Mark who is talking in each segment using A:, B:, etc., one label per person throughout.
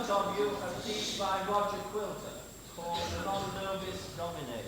A: front of you a piece by Roger Quilter called the Non Nobis Domine.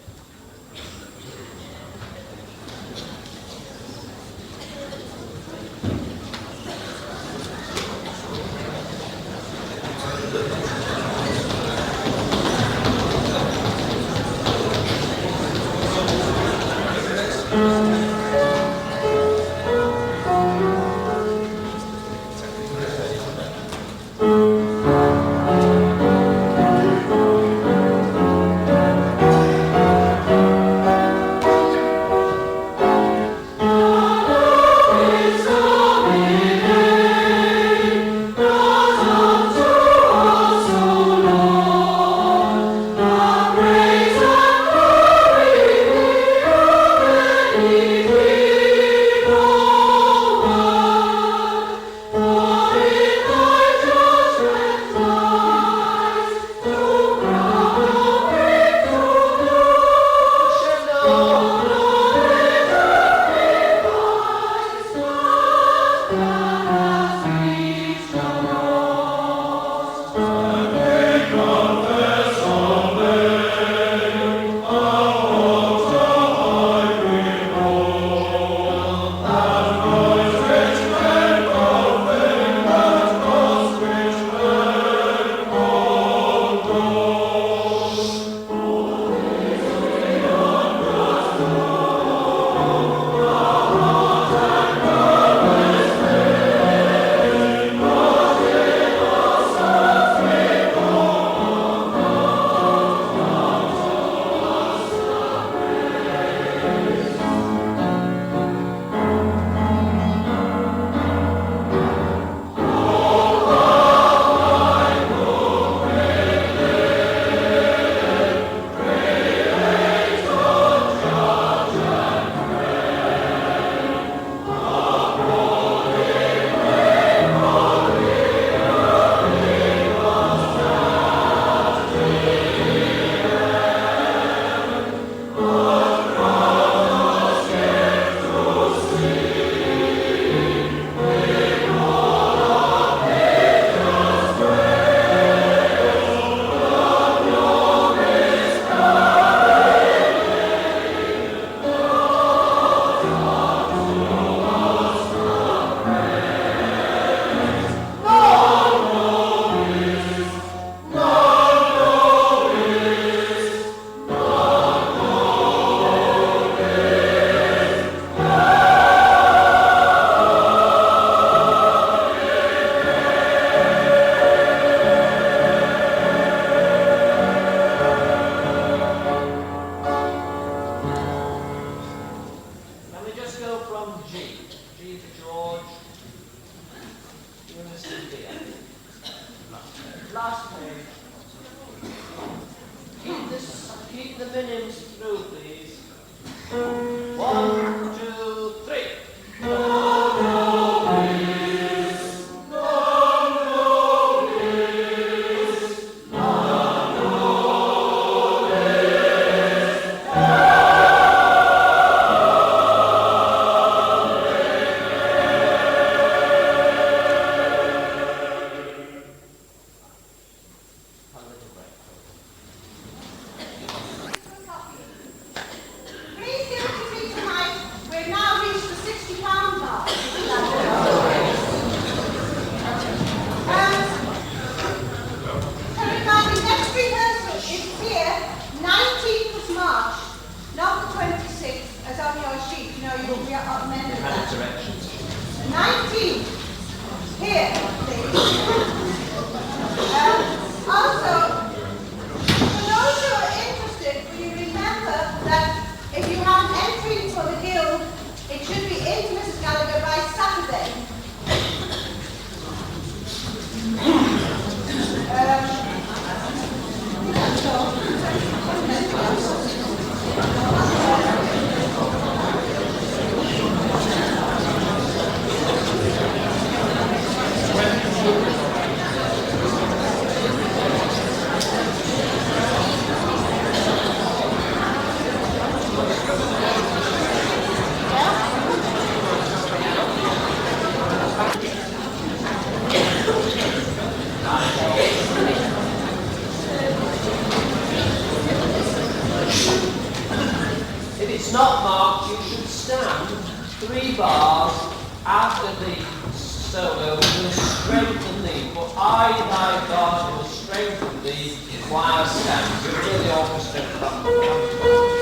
A: after thee, solo, will strengthen thee. For I, thy God, will strengthen thee while I stand. You hear the orchestra come.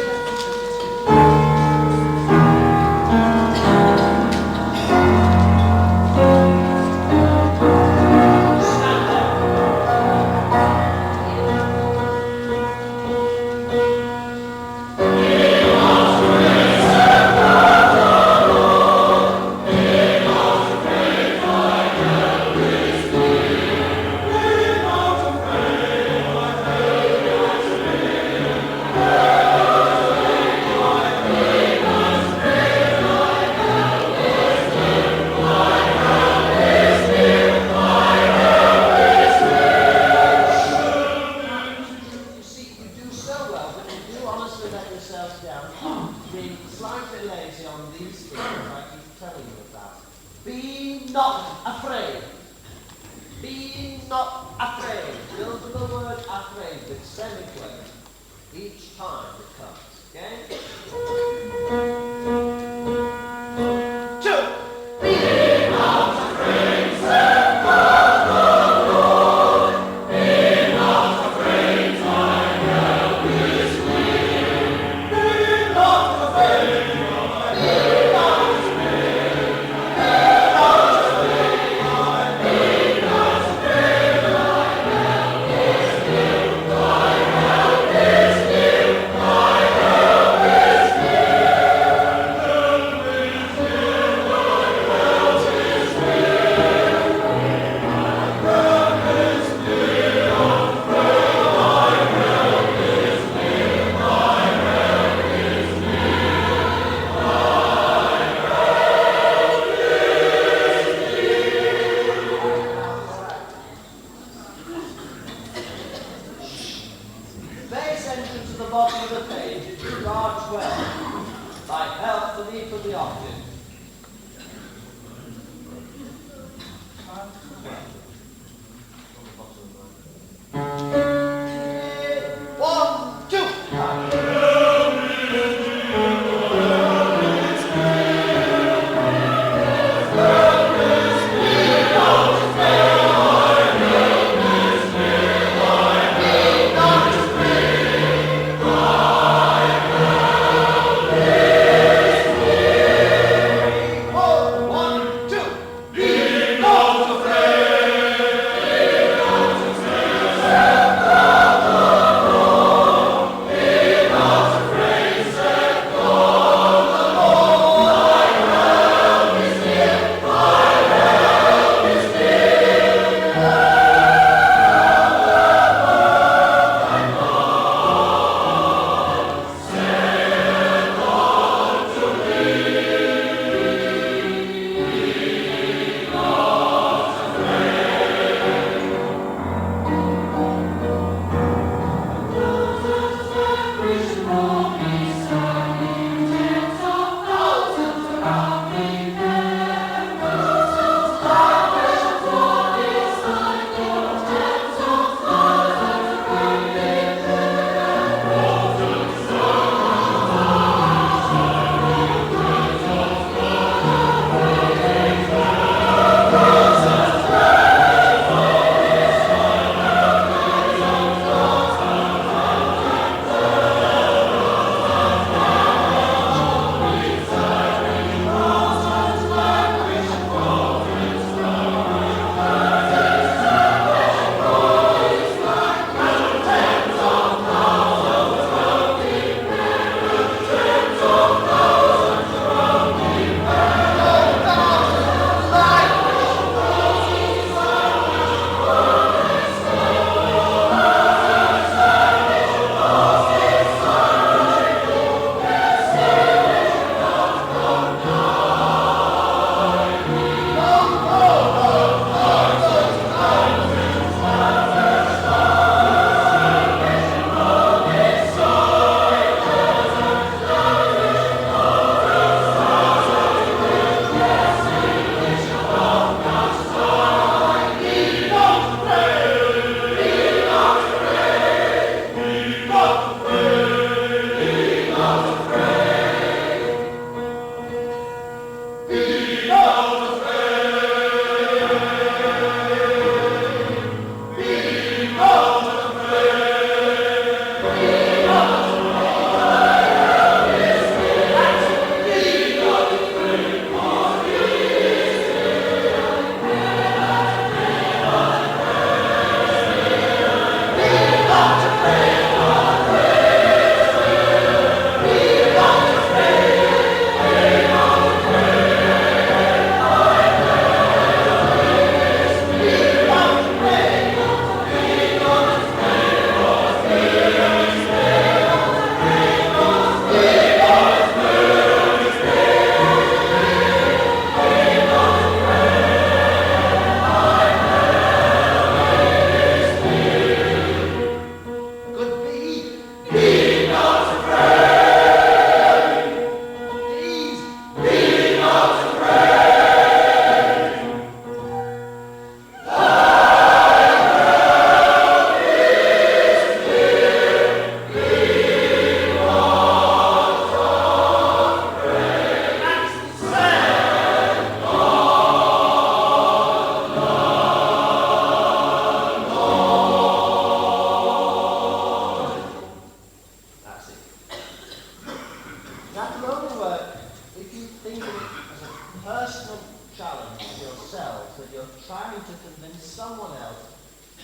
A: trying to convince someone else,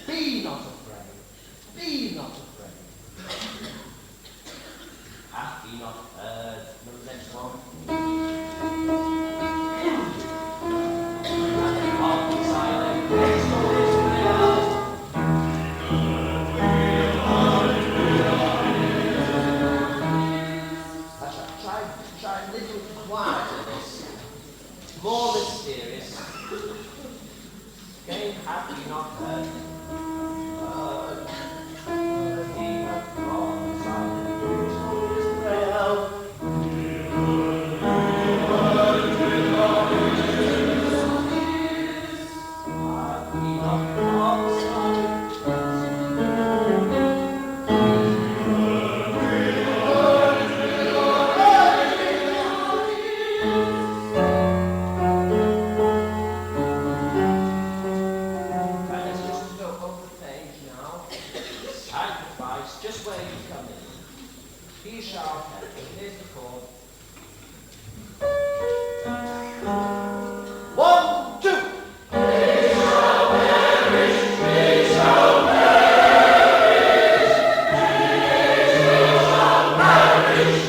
A: be not afraid, be not afraid. Hath ye not heard? The next one. Try a little quieter this. More mysterious. Again, have you not heard? He hath gone silent to Israel. Have ye not gone silent? Just where you come in. He shall perish. Here's the chord. 1, 2. He shall perish. He shall perish. He shall perish.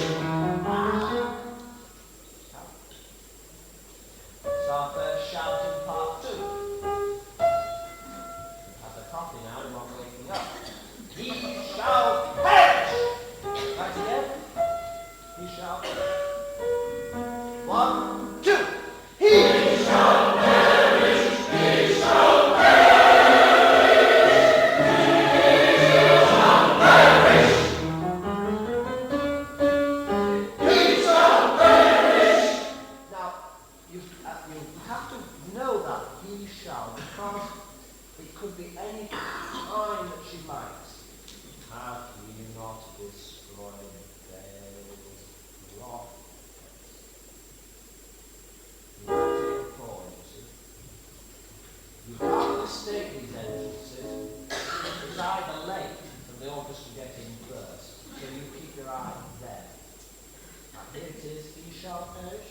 A: It's our first shout in part 2. We have a coffee now and not waking up. He shall perish! Right again. He shall perish. 1, 2. He shall perish! He shall perish! He shall perish! He shall perish! Now, you have to know that he shall, because it could be any time that she likes. Have ye not destroyed Gael's rock? You have to take a call, you see. You can't mistake these entrances. It's either late for the orchestra getting first, so you keep your eye there. And here it is, he shall perish.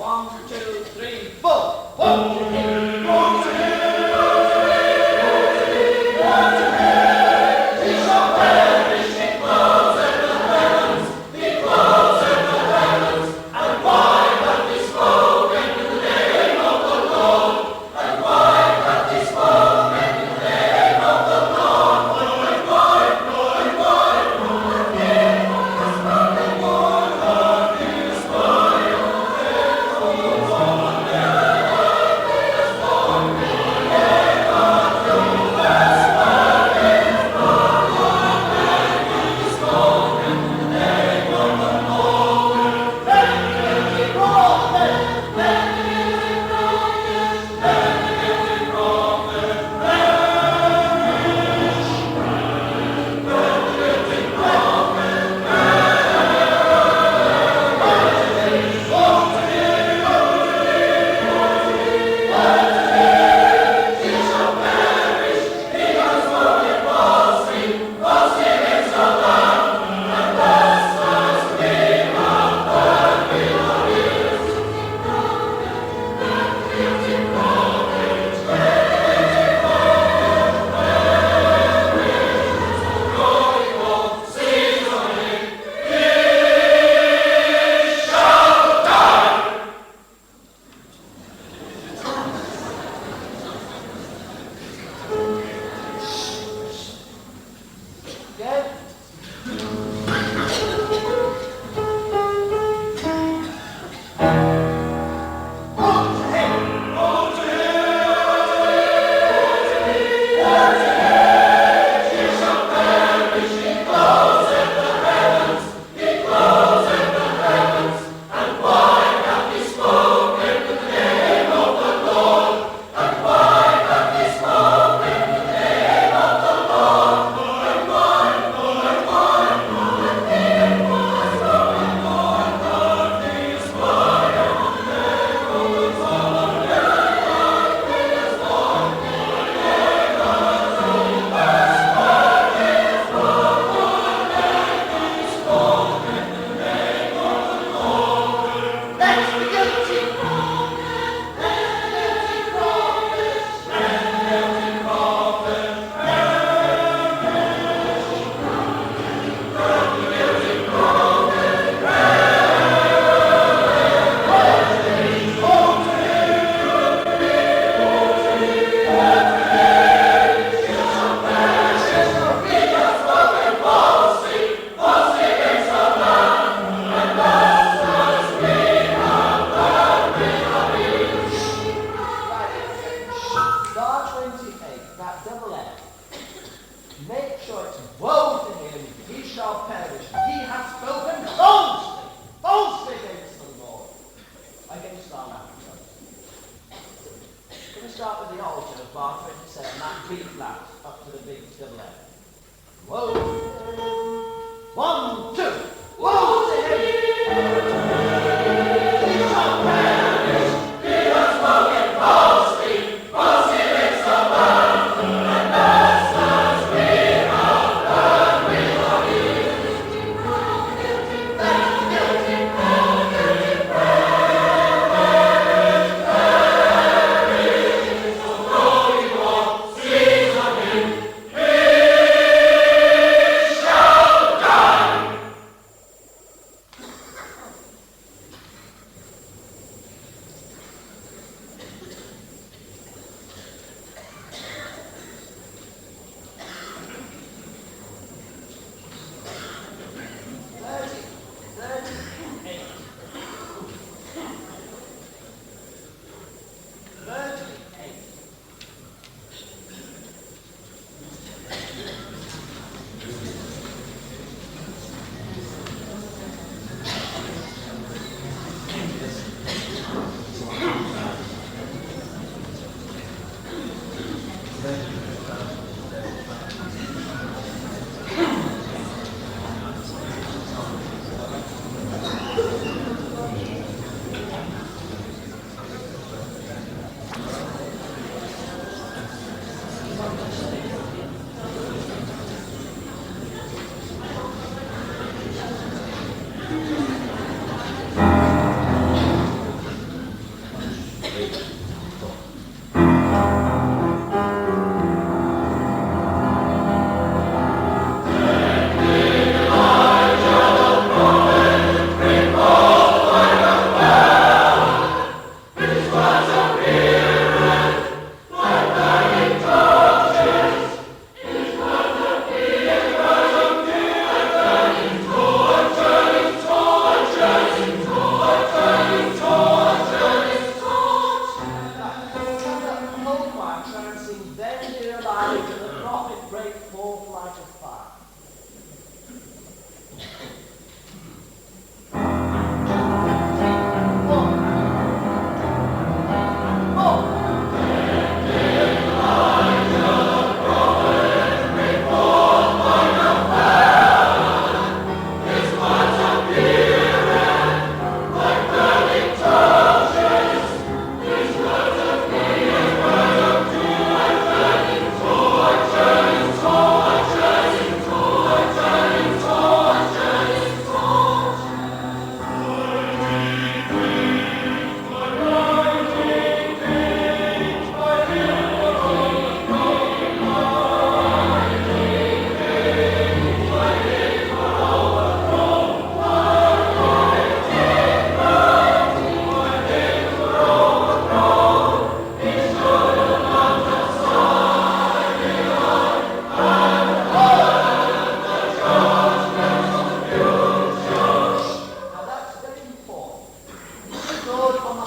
A: 1, 2, 3, 4. Vote to him. Vote to him.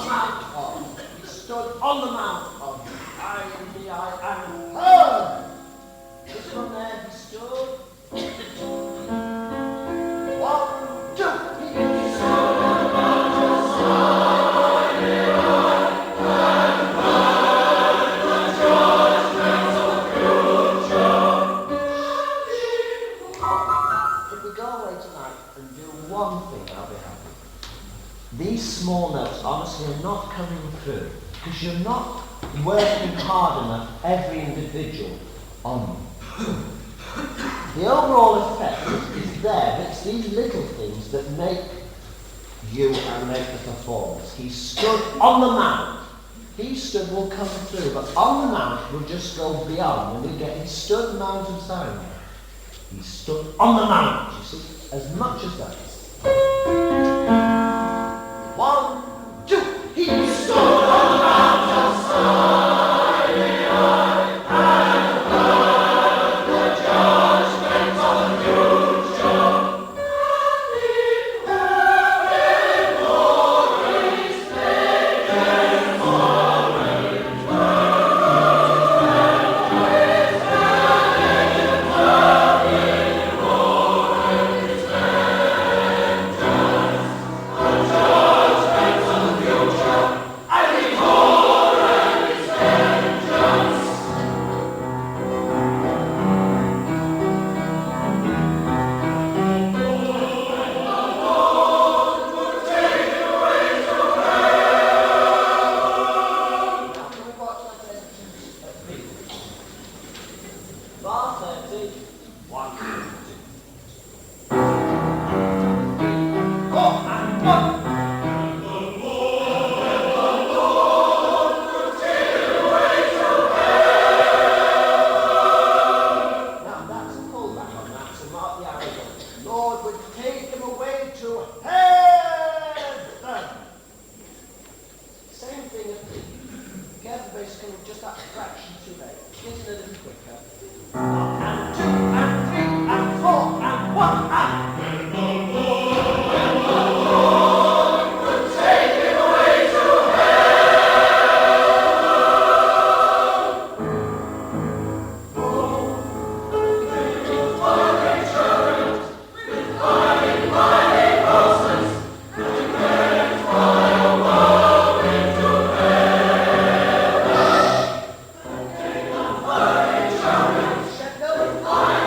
A: mount of. He stood on the mount of. I and the I and her. Just from there he stood. 1, 2. He stood on the mount of Cèilidh, and heard the judgments of future. If we go away tonight and do one thing, I'll be happy. These small notes honestly are not coming through because you're not working hard enough, every individual, on you. The overall effect is there, but it's these little things that make you and make the performance. He stood on the mount. He stood will come through, but on the mount will just go beyond, and we get he stood Mount of Zion. He stood on the mount, you see, as much as that. 1, 2. He stood on the mount of Cèilidh, and heard the judgments of the future. And in glory's maiden orange Shall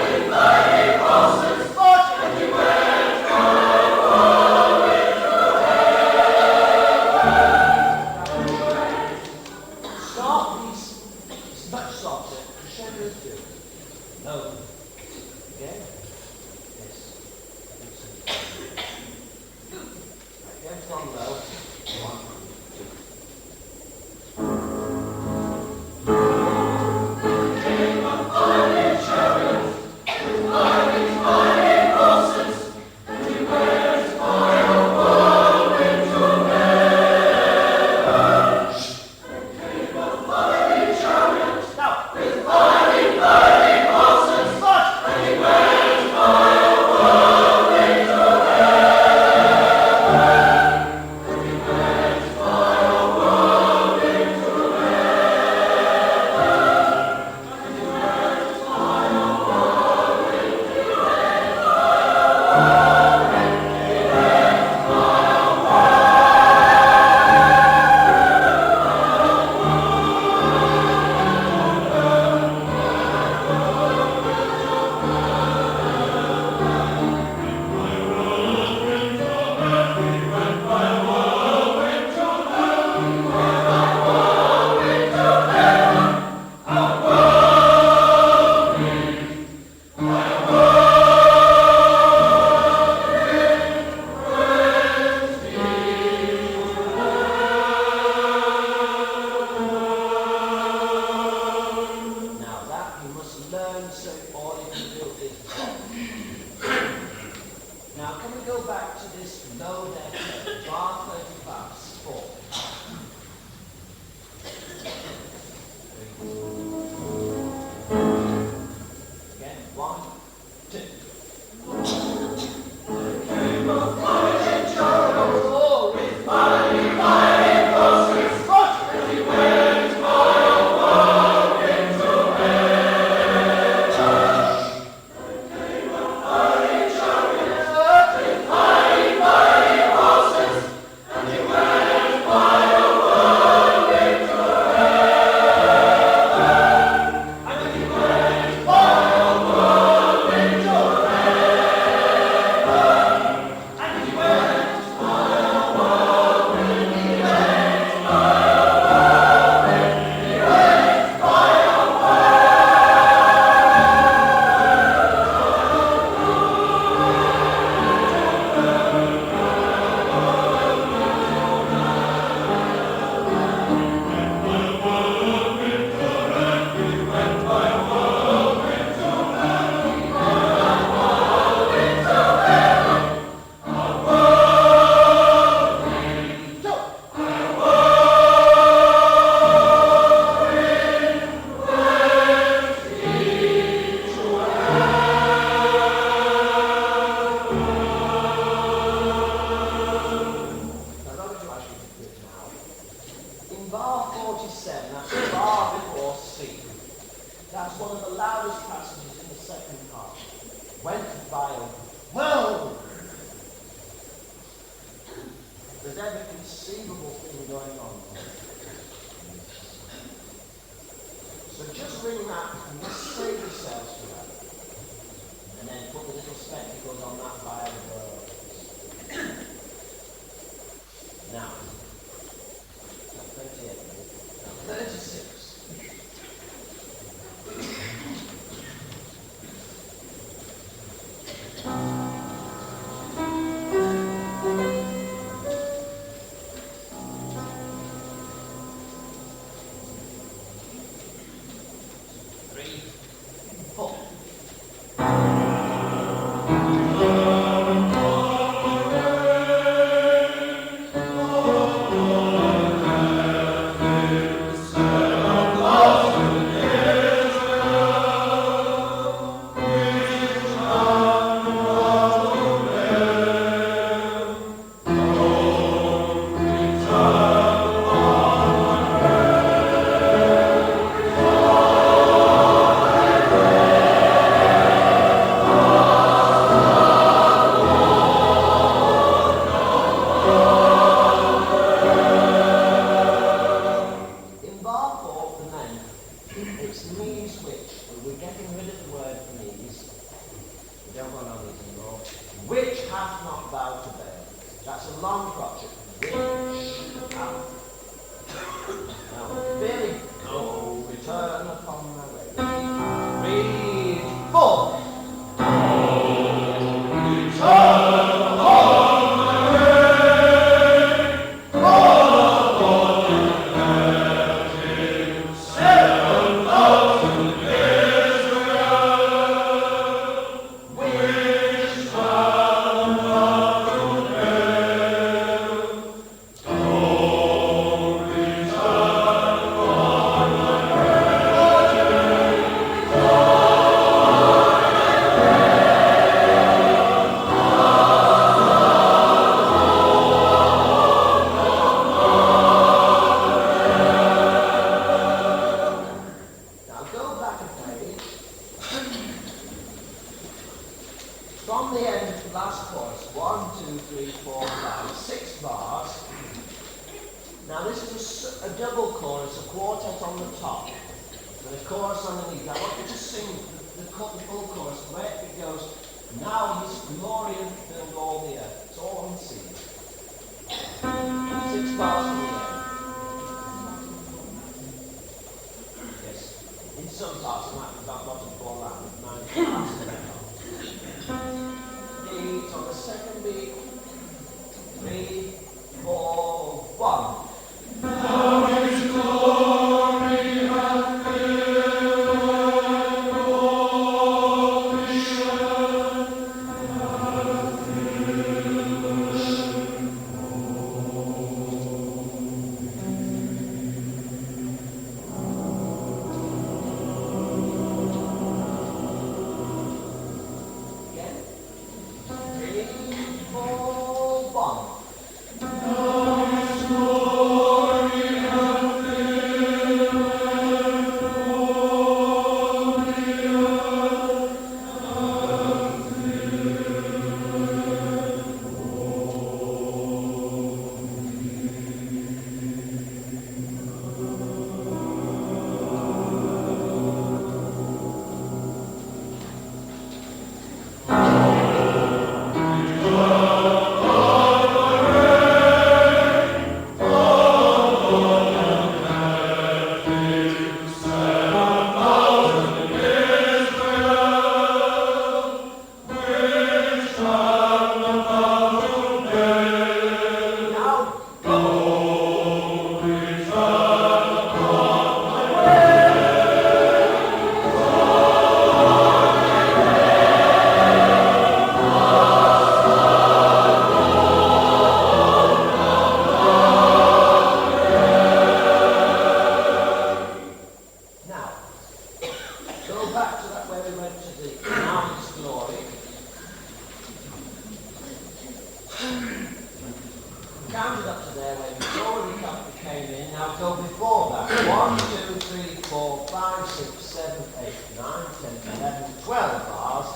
A: Now go before that. 1, 2, 3, 4, 5, 6, 7, 8, 9, 10, 11, 12 bars.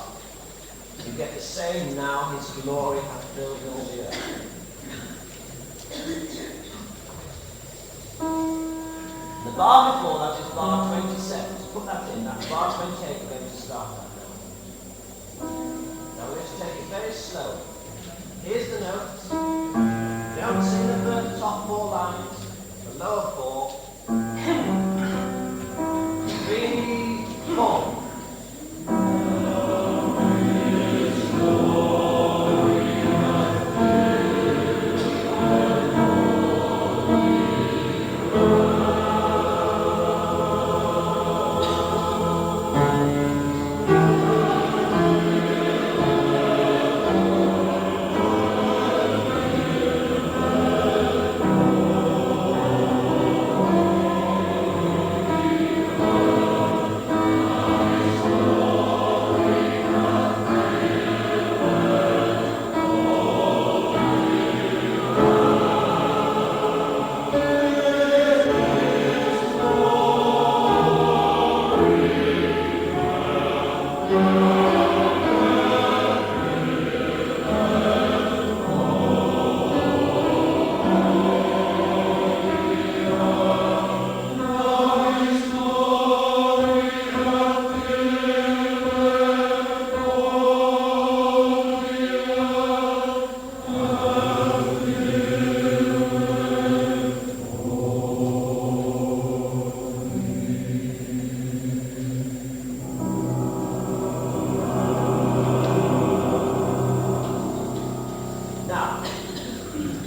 A: You get the same now, his glory hath filled all the earth. The bar before that is bar 27. So put that in. That's bar 28. We're going to start that now. Now we're going to take it very slowly. Here's the notes. Don't sing the first top 4 lines. The lower 4. 3, 4.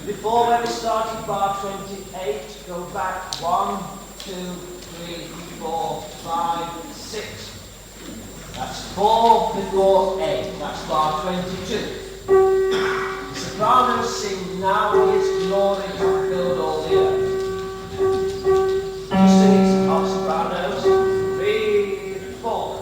A: Before when we started bar 28, go back 1, 2, 3, 4, 5, 6. That's 4 before 8. That's bar 22. The sopranos sing now his glory hath filled all the earth. Just sing it of sopranos. 3, 4.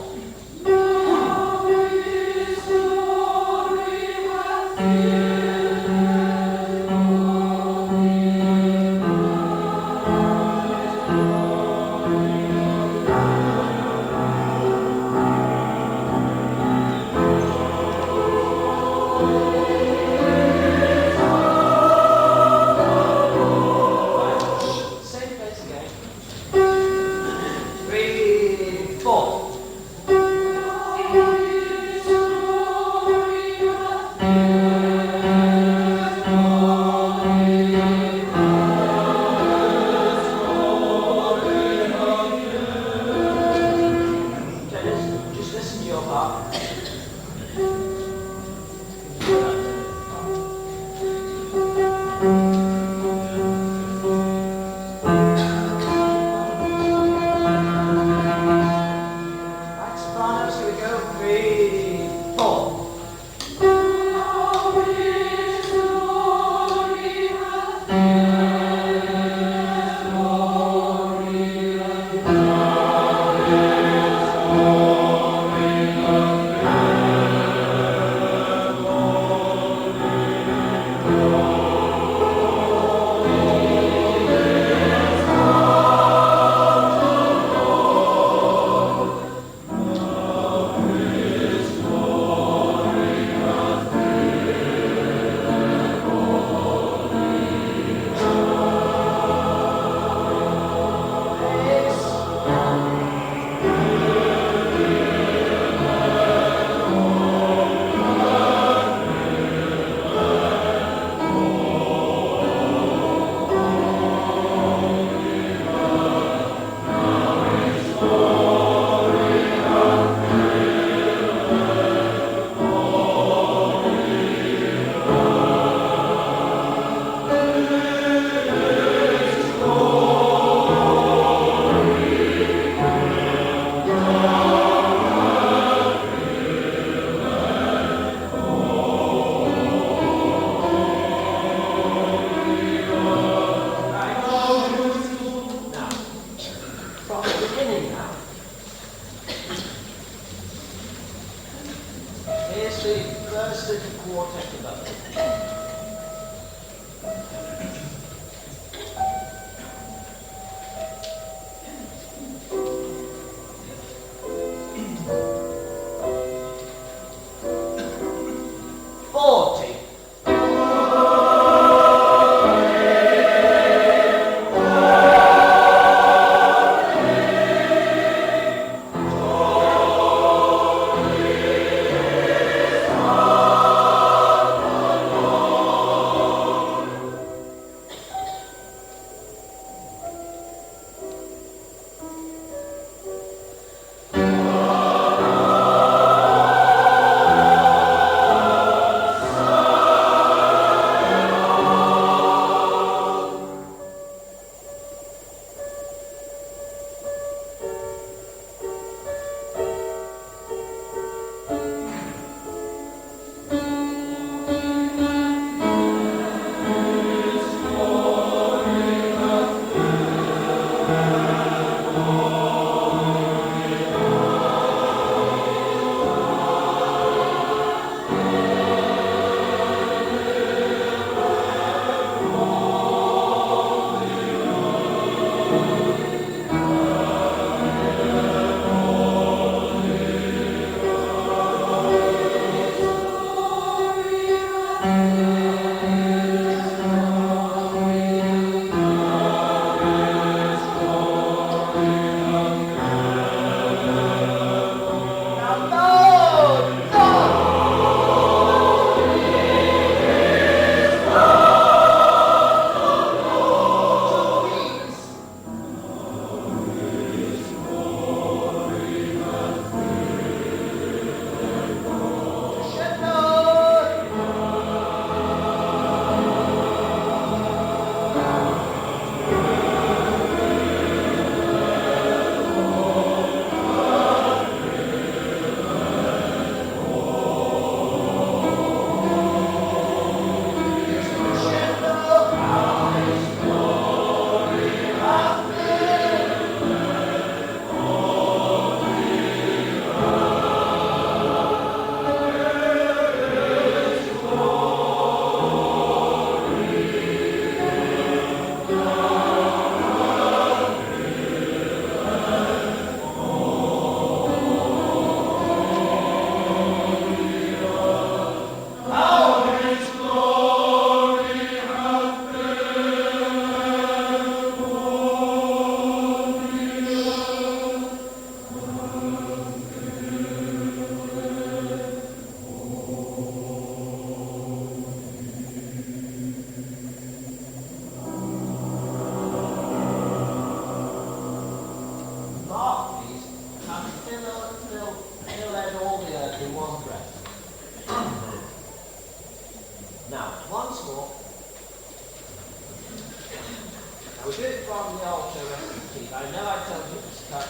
A: auto-recitative. I know I told you it was cut,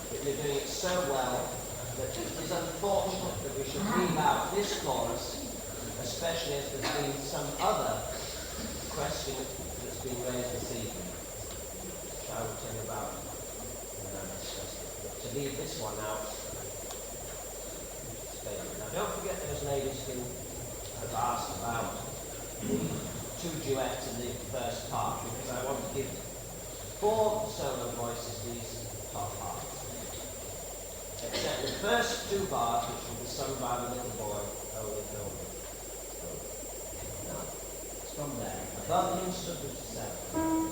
A: but you're doing it so well that it is unfortunate that we should leave out this chorus, especially as there's been some other question that's been raised this evening, which I will tell you about when I discuss it. But to leave this one out, now don't forget those ladies who have asked about the two duets in the first part, because I want to give 4 solo voices these top parts. Except the first 2 bars, which will be sung by the little boy, Holy Holy. Now, it's from there. Above the instrument of 7.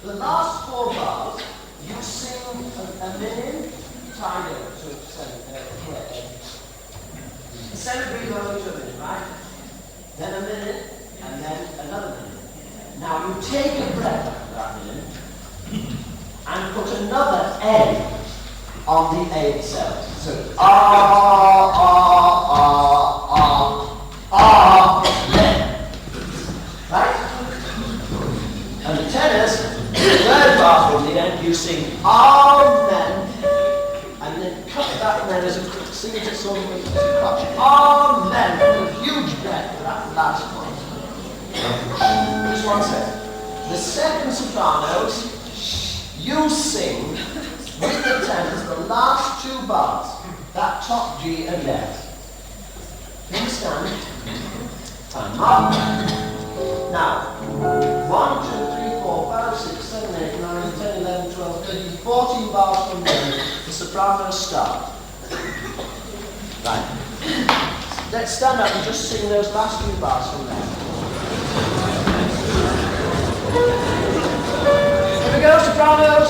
A: The last 4 bars, you sing a minute, tied up to a celebrate only to a minute, right? Then a minute, and then another minute. Now you take a breath after that minute, and put another A on the A itself. So, right? And the tenors, the third bar from the end, you sing Amen, and then cut that, and then as a sing it at some point, Amen, with a huge breath for that last point. Just one second. The second sopranos, you sing with the tenors the last 2 bars, that top G and F. You understand? Time up. Now, 1, 2, 3, 4, 5, 6, 7, 8, 9, 10, 11, 12, 13, 14 bars from there, the sopranos start. Right. Let's stand up and just sing those last 2 bars from there. Here we go, sopranos.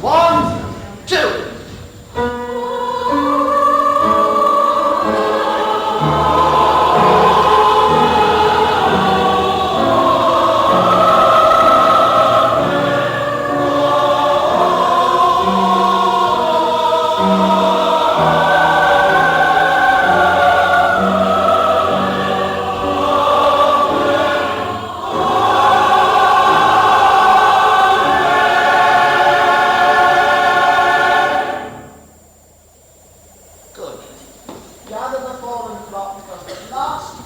A: 1, 2. Gather the fallen flock, because the last